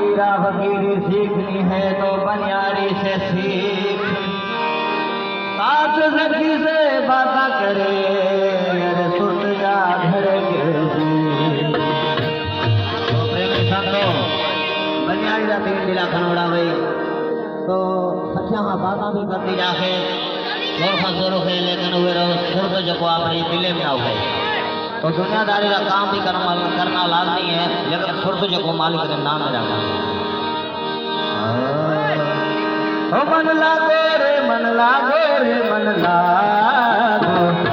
फकीरा फकीरी सीखनी है तो बनियारी से सीख, साथ सखी से बात करे अरे सुट जा घर के तो प्रेमी संतो बनियारी का तीन दिला खनोड़ा भाई तो सखिया हाँ बात भी करती जाके जोर का जोर है लेकिन हुए रहो सुर तो जो अपने दिले में आओ गए तो दुनियादारी का काम भी करना लाजमी है लेकिन सुर्द जो मालिक के नाम में रखा मन लागो रे मन लागो रे मन लागो